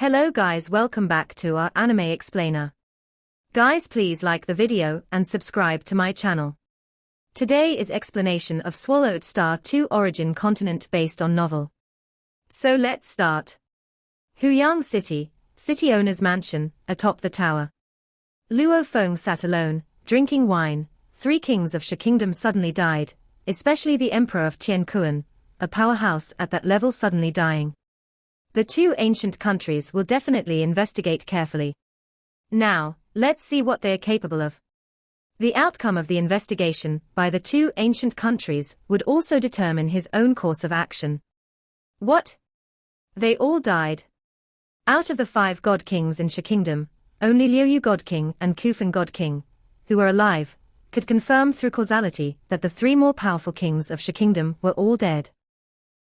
Hello guys, welcome back to our anime explainer. Guys, please like the video and subscribe to my channel. Today is explanation of Swallowed Star 2 origin continent based on novel. So let's start. Huyang City, city owner's mansion, atop the tower. Luo Fong sat alone, drinking wine. 3 kings of Shi Kingdom suddenly died, especially the emperor of Tianquan, a powerhouse at that level suddenly dying. The 2 ancient countries will definitely investigate carefully. Now, let's see what they are capable of. The outcome of the investigation by the 2 ancient countries would also determine his own course of action. What? They all died. Out of the 5 god kings in Shi Kingdom, only Liu God King and Kufeng God King, who were alive, could confirm through causality that the 3 more powerful kings of Shi Kingdom were all dead.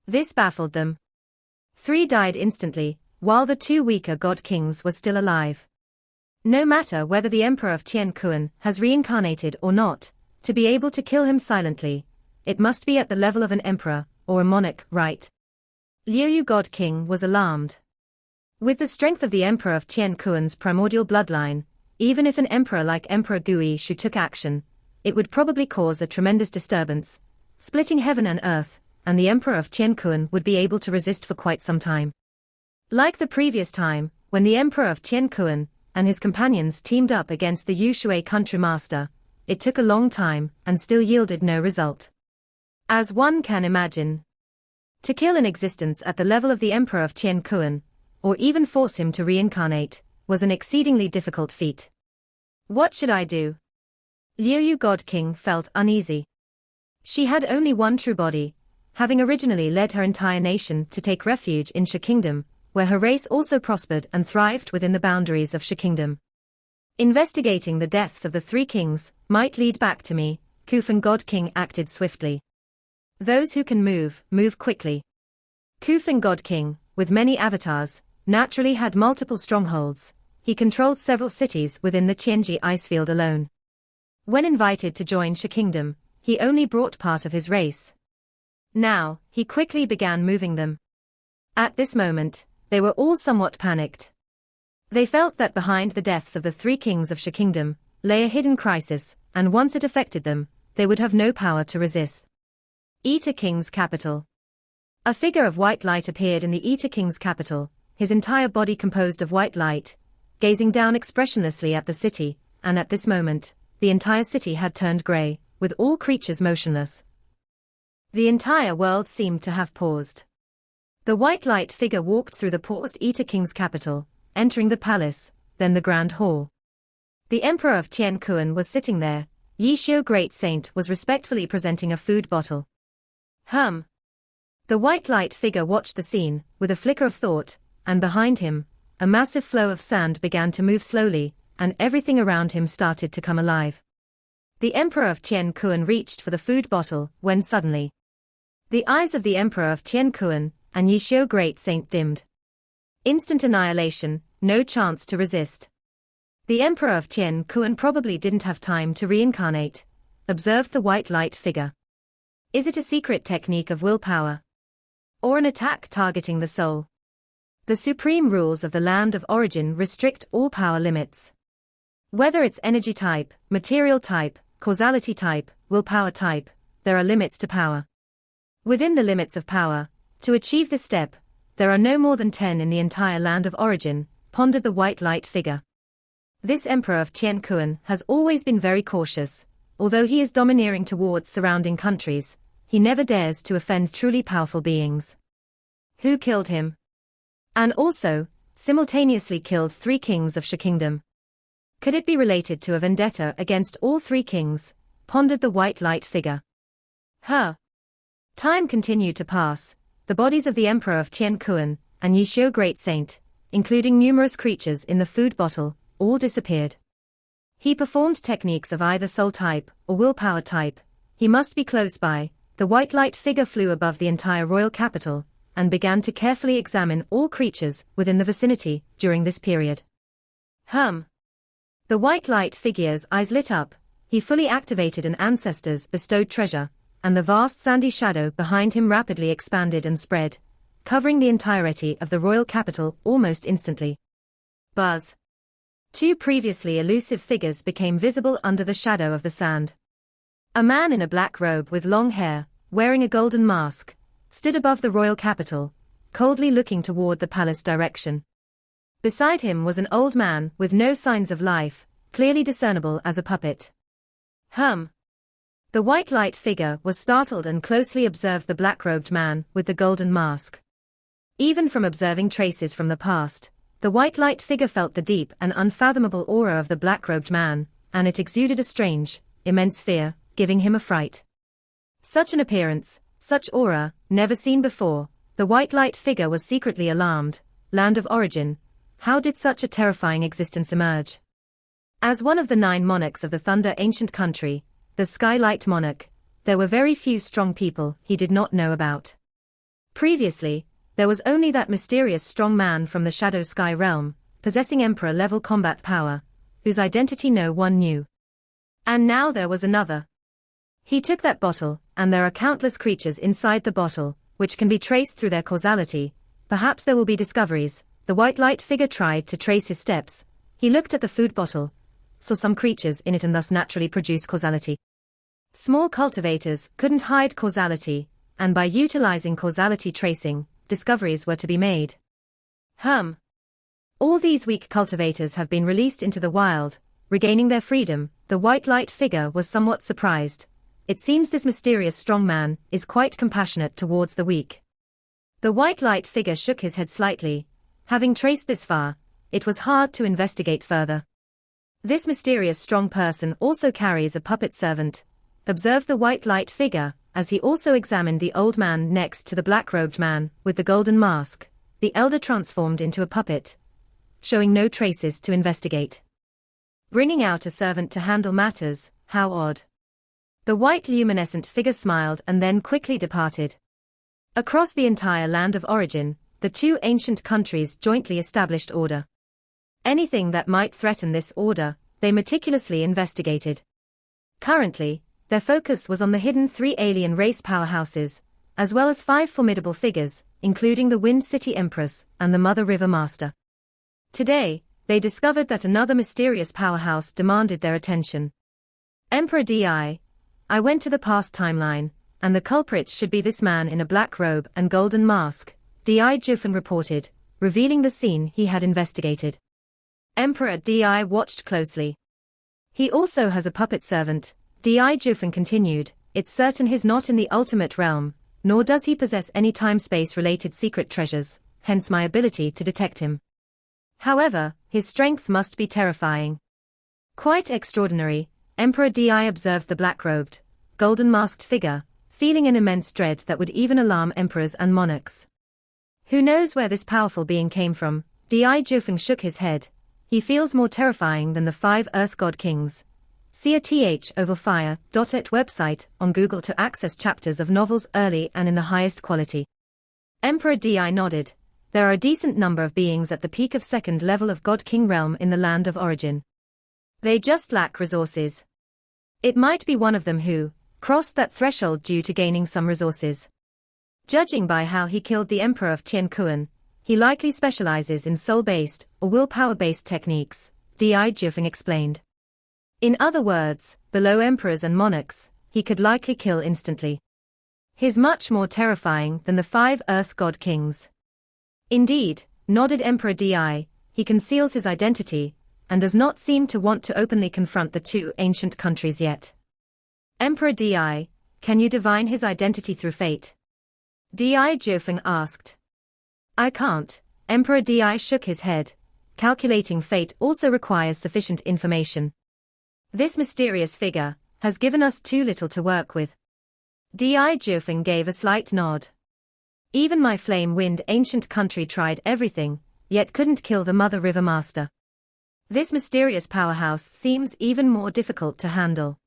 This baffled them. 3 died instantly, while the 2 weaker god kings were still alive. No matter whether the emperor of Tianquan has reincarnated or not, to be able to kill him silently, it must be at the level of an emperor, or a monarch, right? Liu God King was alarmed. With the strength of the emperor of Tianquan's primordial bloodline, even if an emperor like Emperor Gui Shu took action, it would probably cause a tremendous disturbance, splitting heaven and earth, and the emperor of Tianquan would be able to resist for quite some time. Like the previous time, when the emperor of Tianquan and his companions teamed up against the Yushui country master, it took a long time and still yielded no result. As one can imagine, to kill an existence at the level of the emperor of Tianquan, or even force him to reincarnate, was an exceedingly difficult feat. What should I do? Liu God King felt uneasy. She had only one true body, having originally led her entire nation to take refuge in Shi Kingdom, where her race also prospered and thrived within the boundaries of Shi Kingdom. Investigating the deaths of the 3 kings might lead back to me. Kufeng God King acted swiftly. Those who can move, move quickly. Kufeng God King, with many avatars, naturally had multiple strongholds. He controlled several cities within the Tianji icefield alone. When invited to join Shi Kingdom, he only brought part of his race. Now, he quickly began moving them. At this moment, they were all somewhat panicked. They felt that behind the deaths of the 3 kings of Shi Kingdom lay a hidden crisis, and once it affected them, they would have no power to resist. Eta King's capital. A figure of white light appeared in the Eta King's capital, his entire body composed of white light, gazing down expressionlessly at the city, and at this moment, the entire city had turned grey, with all creatures motionless. The entire world seemed to have paused. The white light figure walked through the paused Eta King's capital, entering the palace, then the grand hall. The emperor of Tianquan was sitting there. Yishio Great Saint was respectfully presenting a food bottle. The white light figure watched the scene, with a flicker of thought, and behind him, a massive flow of sand began to move slowly, and everything around him started to come alive. The emperor of Tianquan reached for the food bottle, when suddenly, the eyes of the emperor of Tianquan and Yishio Great Saint dimmed. Instant annihilation, no chance to resist. The emperor of Tianquan probably didn't have time to reincarnate, observed the white light figure. Is it a secret technique of willpower? Or an attack targeting the soul? The supreme rules of the land of origin restrict all power limits. Whether it's energy type, material type, causality type, willpower type, there are limits to power. Within the limits of power, to achieve this step, there are no more than 10 in the entire land of origin, pondered the white light figure. This emperor of Tianquan has always been very cautious. Although he is domineering towards surrounding countries, he never dares to offend truly powerful beings. Who killed him? And also, simultaneously killed 3 kings of Shi Kingdom. Could it be related to a vendetta against all 3 kings? Pondered the white light figure. Time continued to pass. The bodies of the emperor of Tianquan and Yishio Great Saint, including numerous creatures in the food bottle, all disappeared. He performed techniques of either soul type or willpower type. He must be close by. The white light figure flew above the entire royal capital and began to carefully examine all creatures within the vicinity during this period. The white light figure's eyes lit up. He fully activated an ancestor's bestowed treasure, and the vast sandy shadow behind him rapidly expanded and spread, covering the entirety of the royal capital almost instantly. Buzz. Two previously elusive figures became visible under the shadow of the sand. A man in a black robe with long hair, wearing a golden mask, stood above the royal capital, coldly looking toward the palace direction. Beside him was an old man with no signs of life, clearly discernible as a puppet. The white light figure was startled and closely observed the black-robed man with the golden mask. Even from observing traces from the past, the white light figure felt the deep and unfathomable aura of the black-robed man, and it exuded a strange, immense fear, giving him a fright. Such an appearance, such aura, never seen before, the white light figure was secretly alarmed. Land of origin, how did such a terrifying existence emerge? As one of the 9 monarchs of the Thunder ancient country, the Skylight Monarch, there were very few strong people he did not know about. Previously, there was only that mysterious strong man from the Shadow Sky realm, possessing Emperor-level combat power, whose identity no one knew. And now there was another. He took that bottle, and there are countless creatures inside the bottle, which can be traced through their causality. Perhaps there will be discoveries. The white light figure tried to trace his steps. He looked at the food bottle, saw some creatures in it and thus naturally produced causality. Small cultivators couldn't hide causality, and by utilizing causality tracing, discoveries were to be made. All these weak cultivators have been released into the wild, regaining their freedom. The white light figure was somewhat surprised. It seems this mysterious strong man is quite compassionate towards the weak. The white light figure shook his head slightly. Having traced this far, it was hard to investigate further. This mysterious strong person also carries a puppet servant, observed the white light figure, as he also examined the old man next to the black-robed man with the golden mask. The elder transformed into a puppet, showing no traces to investigate. Bringing out a servant to handle matters, how odd. The white luminescent figure smiled and then quickly departed. Across the entire land of origin, the 2 ancient countries jointly established order. Anything that might threaten this order, they meticulously investigated. Currently, their focus was on the hidden 3 alien race powerhouses, as well as 5 formidable figures, including the Wind City Empress and the Mother River Master. Today, they discovered that another mysterious powerhouse demanded their attention. Emperor Di, I went to the past timeline, and the culprit should be this man in a black robe and golden mask, Di Jufeng reported, revealing the scene he had investigated. Emperor Di watched closely. He also has a puppet servant, Di Jufeng continued. It's certain he's not in the ultimate realm, nor does he possess any time-space related secret treasures, hence my ability to detect him. However, his strength must be terrifying. Quite extraordinary. Emperor Di observed the black-robed, golden-masked figure, feeling an immense dread that would even alarm emperors and monarchs. Who knows where this powerful being came from? Di Jufeng shook his head. He feels more terrifying than the 5 Earth God Kings. See a th/overfire.it website on Google to access chapters of novels early and in the highest quality. Emperor Di nodded. There are a decent number of beings at the peak of 2nd level of God King realm in the land of origin. They just lack resources. It might be one of them who crossed that threshold due to gaining some resources. Judging by how he killed the Emperor of Tianquan, he likely specializes in soul-based or willpower-based techniques, Di Jufeng explained. In other words, below emperors and monarchs, he could likely kill instantly. He's much more terrifying than the 5 Earth God Kings. Indeed, nodded Emperor Di, he conceals his identity, and does not seem to want to openly confront the 2 ancient countries yet. Emperor Di, can you divine his identity through fate? Di Jufeng asked. I can't. Emperor Di shook his head. Calculating fate also requires sufficient information. This mysterious figure has given us too little to work with. Di Jufeng gave a slight nod. Even my flame-wind ancient country tried everything, yet couldn't kill the Mother River Master. This mysterious powerhouse seems even more difficult to handle.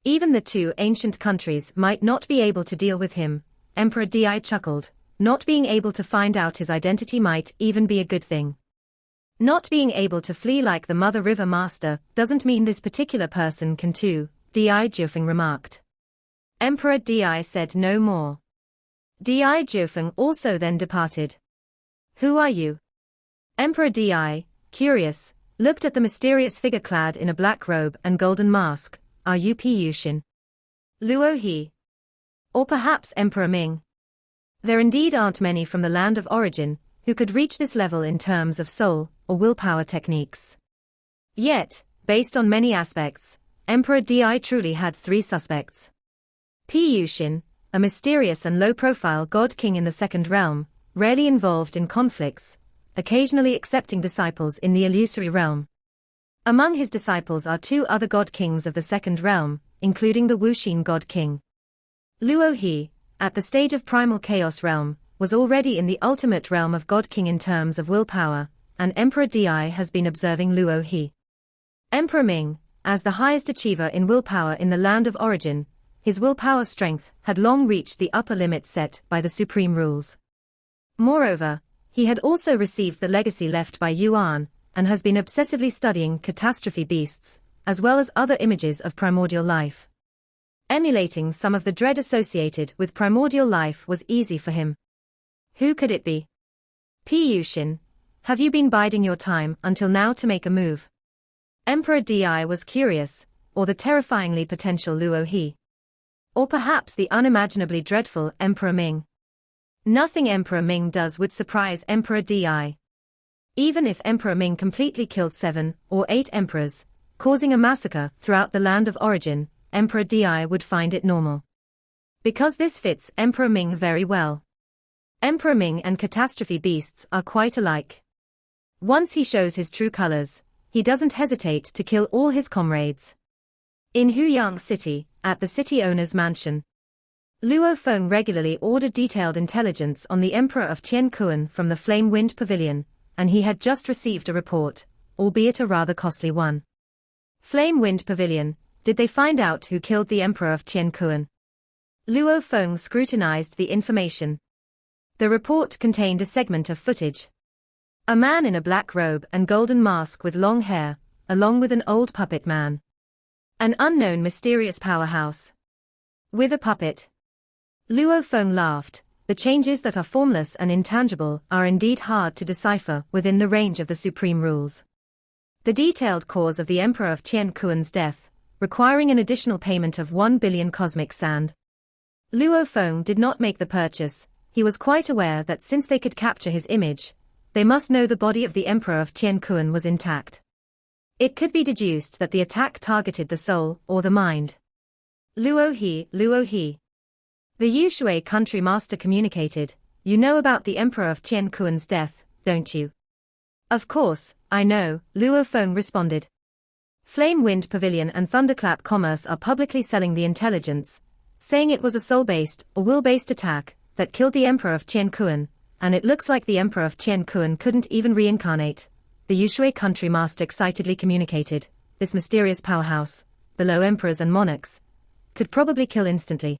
Even the 2 ancient countries might not be able to deal with him. Emperor Di chuckled. Not being able to find out his identity might even be a good thing. Not being able to flee like the Mother River Master doesn't mean this particular person can too, Di Jufeng remarked. Emperor Di said no more. Di Jiufeng also then departed. Who are you? Emperor Di, curious, looked at the mysterious figure clad in a black robe and golden mask. Are you Pu Yuxin? Luo He? Or perhaps Emperor Ming? There indeed aren't many from the land of origin who could reach this level in terms of soul or willpower techniques. Yet, based on many aspects, Emperor Di truly had three suspects. Pu Yuxin, a mysterious and low-profile god-king in the second realm, rarely involved in conflicts, occasionally accepting disciples in the illusory realm. Among his disciples are two other god-kings of the second realm, including the Wuxin god-king. Luo He, at the stage of primal chaos realm, was already in the ultimate realm of god-king in terms of willpower, and Emperor Di has been observing Luo He. Emperor Ming, as the highest achiever in willpower in the land of origin, his willpower strength had long reached the upper limit set by the supreme rules. Moreover, he had also received the legacy left by Yuan, and has been obsessively studying catastrophe beasts, as well as other images of primordial life. Emulating some of the dread associated with primordial life was easy for him. Who could it be? Pu Yuxin, have you been biding your time until now to make a move? Emperor Di was curious, or the terrifyingly potential Luo He? Or perhaps the unimaginably dreadful Emperor Ming? Nothing Emperor Ming does would surprise Emperor Di. Even if Emperor Ming completely killed 7 or 8 emperors, causing a massacre throughout the land of origin, Emperor Di would find it normal. Because this fits Emperor Ming very well. Emperor Ming and catastrophe beasts are quite alike. Once he shows his true colors, he doesn't hesitate to kill all his comrades. In Huyang City, at the city owner's mansion, Luo Fong regularly ordered detailed intelligence on the Emperor of Tiankuan from the Flame Wind Pavilion, and he had just received a report, albeit a rather costly one. Flame Wind Pavilion, did they find out who killed the Emperor of Tiankuan? Luo Fong scrutinized the information. The report contained a segment of footage. A man in a black robe and golden mask with long hair, along with an old puppet man. An unknown mysterious powerhouse. With a puppet. Luo Fong laughed. The changes that are formless and intangible are indeed hard to decipher within the range of the supreme rules. The detailed cause of the Emperor of Tiankuan's death, requiring an additional payment of 1 billion cosmic sand. Luo Fong did not make the purchase. He was quite aware that since they could capture his image, they must know the body of the Emperor of Tiankuan was intact. It could be deduced that the attack targeted the soul or the mind. Luo He, Luo He. The Yushui country master communicated, you know about the Emperor of Tiankuan's death, don't you? Of course, I know, Luo Fong responded. Flame Wind Pavilion and Thunderclap Commerce are publicly selling the intelligence, saying it was a soul-based or will-based attack that killed the Emperor of Tiankuan, and it looks like the Emperor of Tiankuan couldn't even reincarnate. The Yushui country master excitedly communicated, this mysterious powerhouse, below emperors and monarchs, could probably kill instantly.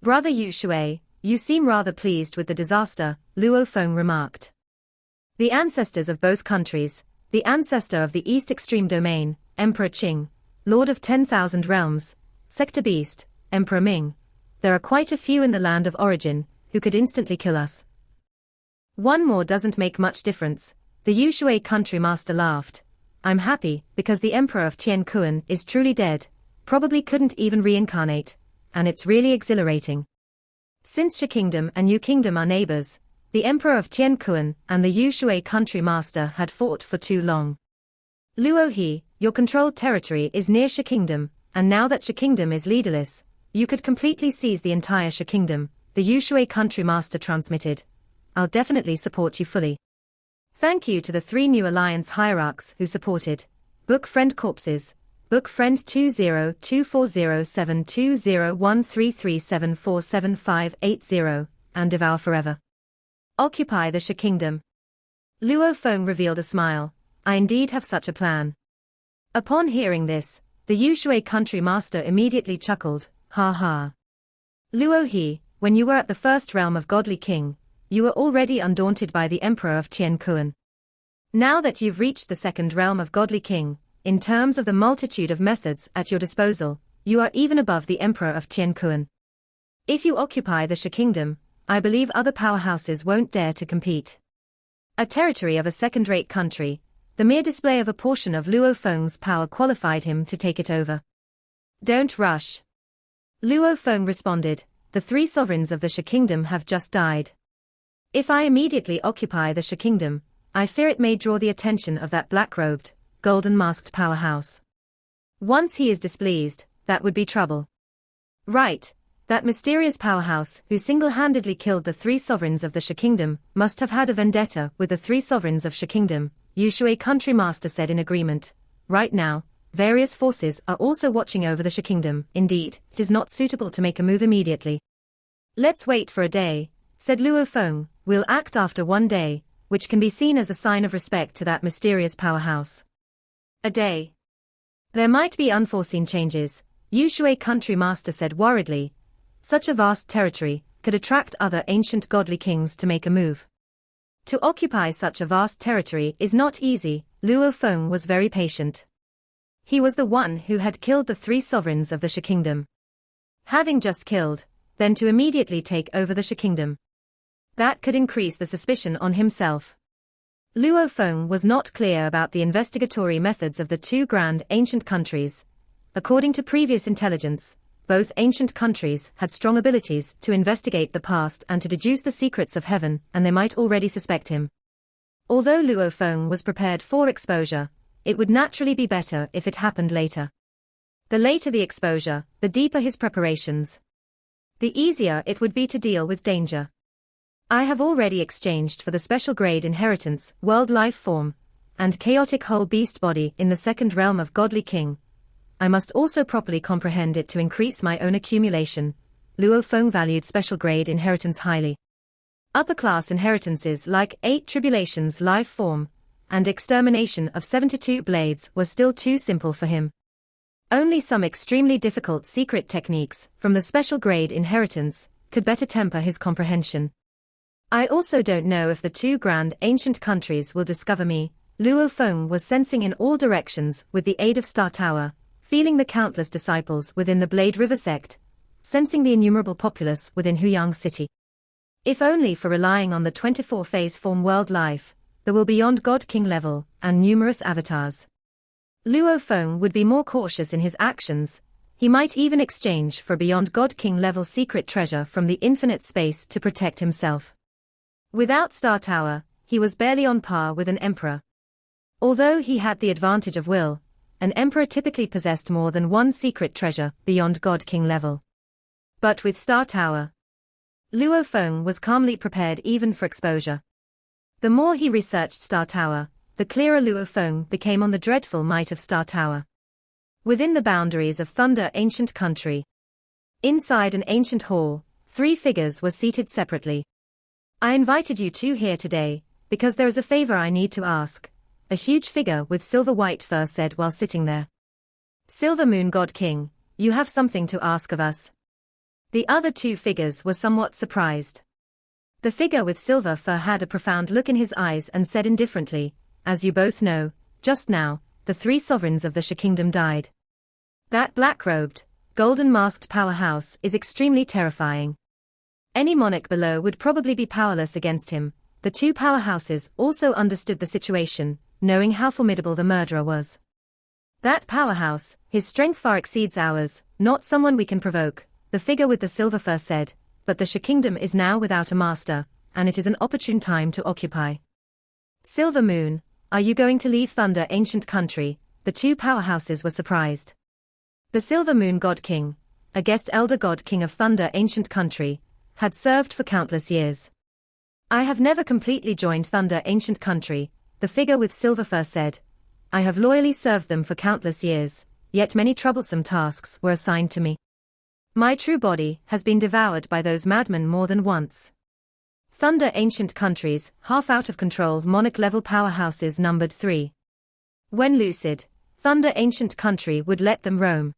Brother Yushui, you seem rather pleased with the disaster, Luo Fong remarked. The ancestors of both countries, the ancestor of the East Extreme Domain, Emperor Qing, Lord of 10,000 Realms, Sector Beast, Emperor Ming. There are quite a few in the land of origin who could instantly kill us. One more doesn't make much difference, the Yushui country master laughed. I'm happy because the Emperor of Tiankuan is truly dead, probably couldn't even reincarnate, and it's really exhilarating. Since Shi Kingdom and Yu Kingdom are neighbors, the Emperor of Tiankuan and the Yushui country master had fought for too long. Luo He, your controlled territory is near Shi Kingdom, and now that Shi Kingdom is leaderless, you could completely seize the entire Shi Kingdom, the Yushui country master transmitted. I'll definitely support you fully. Thank you to the 3 new alliance hierarchs who supported. Book Friend Corpses, Book Friend 20240720133747580, and Devour Forever. Occupy the Shi Kingdom. Luo Fong revealed a smile. I indeed have such a plan. Upon hearing this, the Yushui country master immediately chuckled, ha ha. Luo He, when you were at the first realm of Godly King, you were already undaunted by the Emperor of Tiankuan. Now that you've reached the second realm of Godly King, in terms of the multitude of methods at your disposal, you are even above the Emperor of Tiankuan. If you occupy the Shi Kingdom, I believe other powerhouses won't dare to compete. A territory of a second-rate country, the mere display of a portion of Luo Feng's power qualified him to take it over. Don't rush. Luo Feng responded, the three sovereigns of the Shi Kingdom have just died. If I immediately occupy the Shi Kingdom, I fear it may draw the attention of that black-robed, golden-masked powerhouse. Once he is displeased, that would be trouble. Right, that mysterious powerhouse who single-handedly killed the three sovereigns of the Shi Kingdom must have had a vendetta with the three sovereigns of Shi Kingdom, Yushui Country Master said in agreement. Right now, various forces are also watching over the Shi Kingdom. Indeed, it is not suitable to make a move immediately. Let's wait for a day, said Luo Feng. We'll act after one day, which can be seen as a sign of respect to that mysterious powerhouse. A day. There might be unforeseen changes, Yushui Country Master said worriedly. Such a vast territory could attract other ancient godly kings to make a move. To occupy such a vast territory is not easy. Luo Feng was very patient. He was the one who had killed the three sovereigns of the Shi Kingdom. Having just killed, then to immediately take over the Shi Kingdom. That could increase the suspicion on himself. Luo Feng was not clear about the investigatory methods of the two grand ancient countries. According to previous intelligence, both ancient countries had strong abilities to investigate the past and to deduce the secrets of heaven, and they might already suspect him. Although Luo Feng was prepared for exposure, it would naturally be better if it happened later. The later the exposure, the deeper his preparations. The easier it would be to deal with danger. I have already exchanged for the special grade inheritance, world life form, and chaotic whole beast body in the second realm of Godly King. I must also properly comprehend it to increase my own accumulation. Luo Feng valued special grade inheritance highly. Upper class inheritances like 8 Tribulations life form, and extermination of 72 blades was still too simple for him. Only some extremely difficult secret techniques from the special grade inheritance could better temper his comprehension. I also don't know if the two grand ancient countries will discover me. Luo Feng was sensing in all directions with the aid of Star Tower, feeling the countless disciples within the Blade River sect, sensing the innumerable populace within Huyang City. If only for relying on the 24 phase form world life, there will beyond God King level, and numerous avatars. Luo Feng would be more cautious in his actions. He might even exchange for beyond God King level secret treasure from the infinite space to protect himself. Without Star Tower, he was barely on par with an emperor. Although he had the advantage of will, an emperor typically possessed more than one secret treasure beyond God King level. But with Star Tower, Luo Feng was calmly prepared even for exposure. The more he researched Star Tower, the clearer Luo Feng became on the dreadful might of Star Tower. Within the boundaries of Thunder Ancient Country, inside an ancient hall, 3 figures were seated separately. I invited you two here today, because there is a favor I need to ask, a huge figure with silver-white fur said while sitting there. Silver Moon God King, you have something to ask of us. The other 2 figures were somewhat surprised. The figure with silver fur had a profound look in his eyes and said indifferently, as you both know, just now, the 3 sovereigns of the Shi Kingdom died. That black-robed, golden-masked powerhouse is extremely terrifying. Any monarch below would probably be powerless against him. The 2 powerhouses also understood the situation, knowing how formidable the murderer was. That powerhouse, his strength far exceeds ours, not someone we can provoke, the figure with the silver fur said, but the Shi Kingdom is now without a master, and it is an opportune time to occupy. Silver Moon, are you going to leave Thunder Ancient Country? The 2 powerhouses were surprised. The Silver Moon God King, a guest elder God King of Thunder Ancient Country, had served for countless years. I have never completely joined Thunder Ancient Country, the figure with silver fur said. I have loyally served them for countless years, yet many troublesome tasks were assigned to me. My true body has been devoured by those madmen more than once. Thunder Ancient Country's half out of control monarch-level powerhouses numbered 3. When lucid, Thunder Ancient Country would let them roam.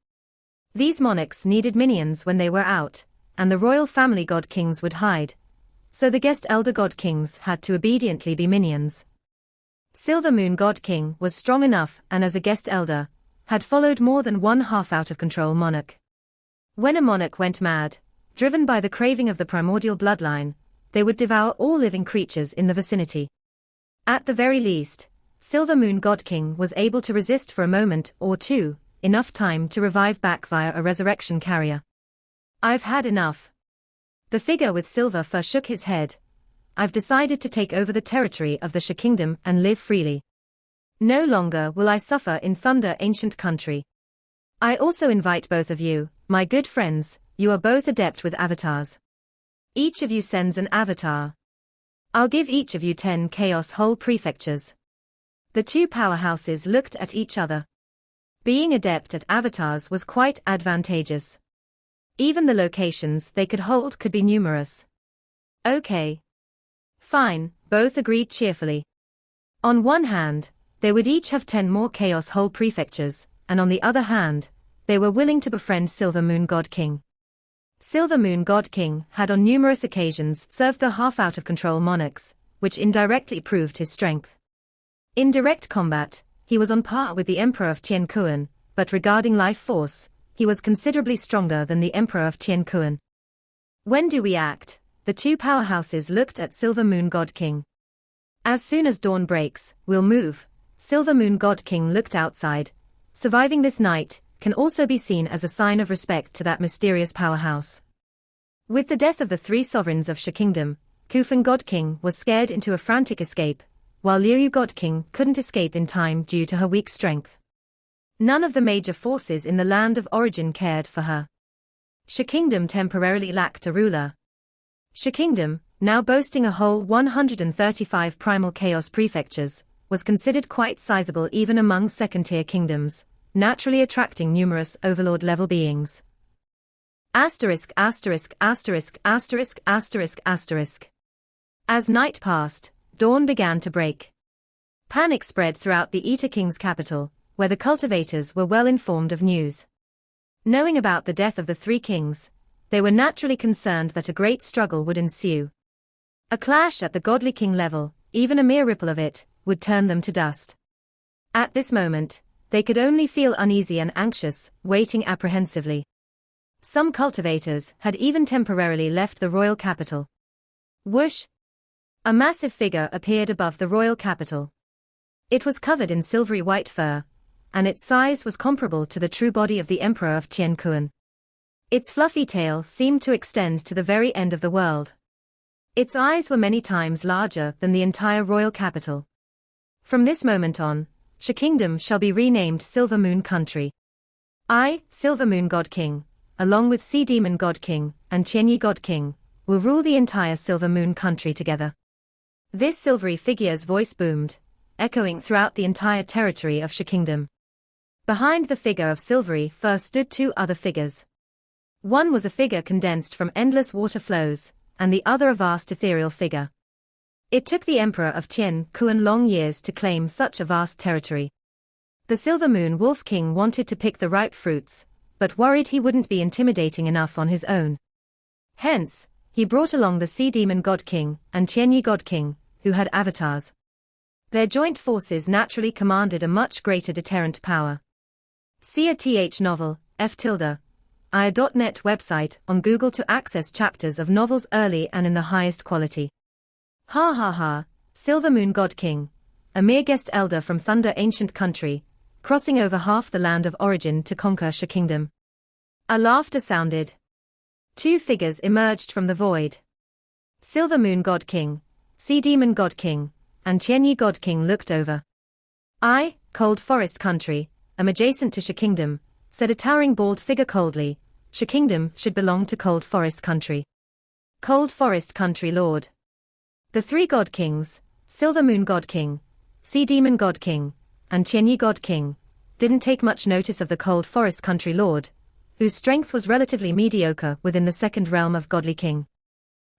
These monarchs needed minions when they were out, and the royal family god kings would hide, so the guest elder god kings had to obediently be minions. Silver Moon God King was strong enough and as a guest elder, had followed more than one half out of control monarch. When a monarch went mad, Driven by the craving of the primordial bloodline, they would devour all living creatures in the vicinity. At the very least, Silver Moon God King was able to resist for a moment or two, enough time to revive back via a resurrection carrier. I've had enough. The figure with silver fur shook his head. I've decided to take over the territory of the Sha Kingdom and live freely. No longer will I suffer in Thunder Ancient Country. I also invite both of you, my good friends, you are both adept with avatars. Each of you sends an avatar. I'll give each of you 10 Chaos Whole Prefectures. The two powerhouses looked at each other. Being adept at avatars was quite advantageous. Even the locations they could hold could be numerous. Okay. Fine, both agreed cheerfully. On one hand, they would each have 10 more Chaos Whole Prefectures, and on the other hand, they were willing to befriend Silver Moon God King. Silver Moon God King had on numerous occasions served the half-out-of-control monarchs, which indirectly proved his strength. In direct combat, he was on par with the Emperor of Tien Kuan, but regarding life force, he was considerably stronger than the Emperor of Tien Kuan. When do we act? The two powerhouses looked at Silver Moon God King. As soon as dawn breaks, we'll move. Silver Moon God King looked outside. Surviving this night can also be seen as a sign of respect to that mysterious powerhouse. With the death of the three sovereigns of Sha Kingdom, Kufeng God King was scared into a frantic escape, while Liu God King couldn't escape in time due to her weak strength. None of the major forces in the land of origin cared for her. Sha Kingdom temporarily lacked a ruler. Sha Kingdom, now boasting a whole 135 primal chaos prefectures, was considered quite sizable even among second-tier kingdoms, naturally attracting numerous overlord-level beings. Asterisk asterisk asterisk asterisk asterisk asterisk. As night passed, dawn began to break. Panic spread throughout the Eta King's capital, where the cultivators were well informed of news. Knowing about the death of the three kings, they were naturally concerned that a great struggle would ensue. A clash at the godly king level, even a mere ripple of it, would turn them to dust. At this moment, they could only feel uneasy and anxious, waiting apprehensively. Some cultivators had even temporarily left the royal capital. Whoosh! A massive figure appeared above the royal capital. It was covered in silvery white fur, and its size was comparable to the true body of the Emperor of Tien Kuan. Its fluffy tail seemed to extend to the very end of the world. Its eyes were many times larger than the entire royal capital. From this moment on, Sha Kingdom shall be renamed Silver Moon Country. I, Silver Moon God King, along with Sea Demon God King and Tianyi God King, will rule the entire Silver Moon Country together. This silvery figure's voice boomed, echoing throughout the entire territory of Sha Kingdom. Behind the figure of silvery fur stood two other figures. One was a figure condensed from endless water flows, and the other a vast ethereal figure. It took the Emperor of Tien Kuan long years to claim such a vast territory. The Silver Moon Wolf King wanted to pick the ripe fruits, but worried he wouldn't be intimidating enough on his own. Hence, he brought along the Sea Demon God King and Tianyi God King, who had avatars. Their joint forces naturally commanded a much greater deterrent power. See a novel, f.net website on Google to access chapters of novels early and in the highest quality. Ha ha ha, Silver Moon God King, a mere guest elder from Thunder Ancient Country, crossing over half the land of origin to conquer Sha Kingdom. A laughter sounded. Two figures emerged from the void. Silver Moon God King, Sea Demon God King, and Tianyi God King looked over. I, Cold Forest Country, am adjacent to Sha Kingdom, said a towering bald figure coldly. Sha Kingdom should belong to Cold Forest Country. Cold Forest Country Lord. The three God Kings, Silver Moon God King, Sea Demon God King, and Tianyi God King, didn't take much notice of the Cold Forest Country Lord, whose strength was relatively mediocre within the second realm of Godly King.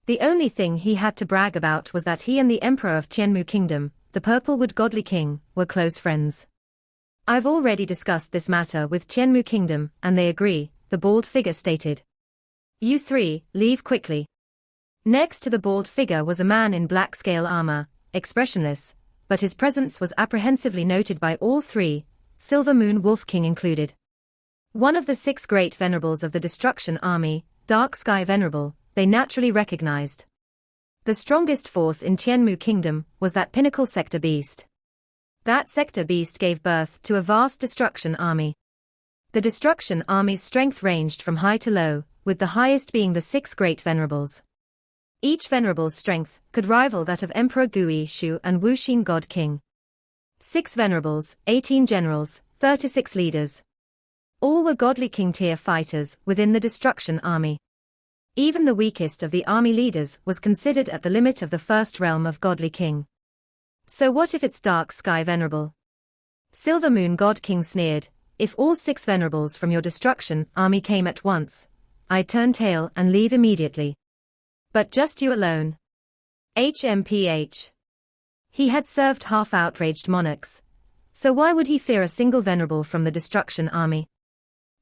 The only thing he had to brag about was that he and the Emperor of Tianmu Kingdom, the Purplewood Godly King, were close friends. I've already discussed this matter with Tianmu Kingdom, and they agree, the bald figure stated. You three, leave quickly. Next to the bald figure was a man in black scale armor, expressionless, but his presence was apprehensively noted by all three, Silver Moon Wolf King included. One of the 6 great venerables of the Destruction Army, Dark Sky Venerable, they naturally recognized. The strongest force in Tianmu Kingdom was that pinnacle sector beast. That sector beast gave birth to a vast destruction army. The destruction army's strength ranged from high to low, with the highest being the 6 great venerables. Each venerable's strength could rival that of Emperor Gui Shu and Wu Xin God King. 6 venerables, 18 generals, 36 leaders. All were godly king tier fighters within the destruction army. Even the weakest of the army leaders was considered at the limit of the first realm of godly king. So what if it's Dark Sky Venerable? Silver Moon God King sneered, if all 6 venerables from your destruction army came at once, I'd turn tail and leave immediately. But just you alone. HMPH. He had served half-outraged monarchs. So why would he fear a single venerable from the destruction army?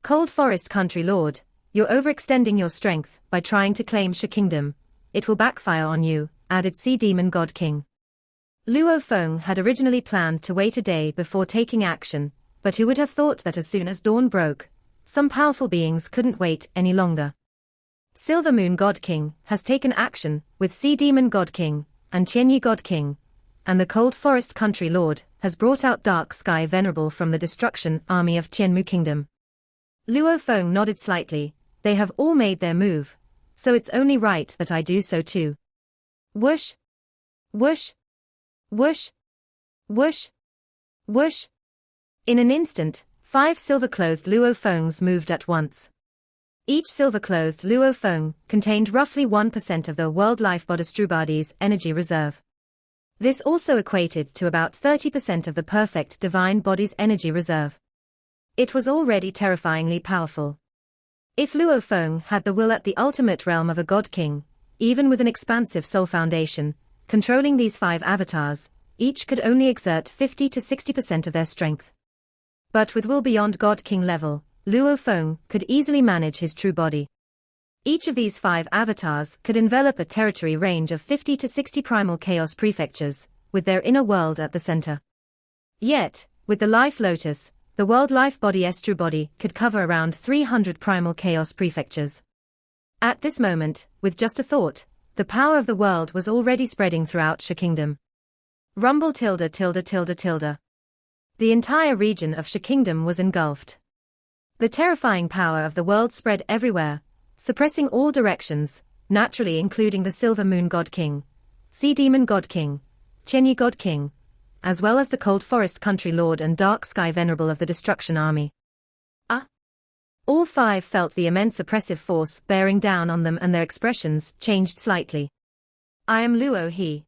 Cold Forest Country Lord, you're overextending your strength by trying to claim Shi Kingdom. It will backfire on you, added Sea Demon God King. Luo Fong had originally planned to wait a day before taking action, but who would have thought that as soon as dawn broke, some powerful beings couldn't wait any longer. Silver Moon God King has taken action with Sea Demon God King and Tianyi God King, and the Cold Forest Country Lord has brought out Dark Sky Venerable from the destruction army of Tianmu Kingdom. Luo Fong nodded slightly. They have all made their move, so it's only right that I do so too. Whoosh! Whoosh! Whoosh! Whoosh! Whoosh! In an instant, 5 silver-clothed Luo Fongs moved at once. Each silver-clothed Luo Fong contained roughly 1% of the World Life Body's energy reserve. This also equated to about 30% of the perfect divine body's energy reserve. It was already terrifyingly powerful. If Luo Fong had the will at the ultimate realm of a god king, even with an expansive soul foundation, controlling these 5 avatars, each could only exert 50 to 60% of their strength. But with will beyond god king level, Luo Fong could easily manage his true body. Each of these 5 avatars could envelop a territory range of 50 to 60 primal chaos prefectures, with their inner world at the center. Yet, with the Life Lotus, the World Life Body's true body could cover around 300 primal chaos prefectures. At this moment, with just a thought, the power of the world was already spreading throughout Shi Kingdom. Rumble tilde tilde tilde tilde. The entire region of Shi Kingdom was engulfed. The terrifying power of the world spread everywhere, suppressing all directions, naturally including the Silver Moon God King, Sea Demon God King, Tianyi God King, as well as the Cold Forest Country Lord and Dark Sky Venerable of the Destruction Army. All 5 felt the immense oppressive force bearing down on them, and their expressions changed slightly. I am Luo He.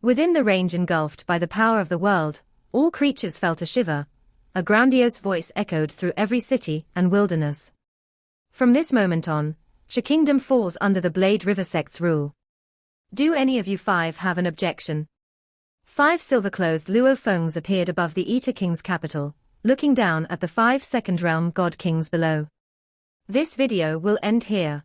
Within the range engulfed by the power of the world, all creatures felt a shiver. A grandiose voice echoed through every city and wilderness. From this moment on, Shi Kingdom falls under the Blade River sect's rule. Do any of you 5 have an objection? 5 silver-clothed Luo Fongs appeared above the Eta King's capital, looking down at the 5 second realm god kings below. This video will end here.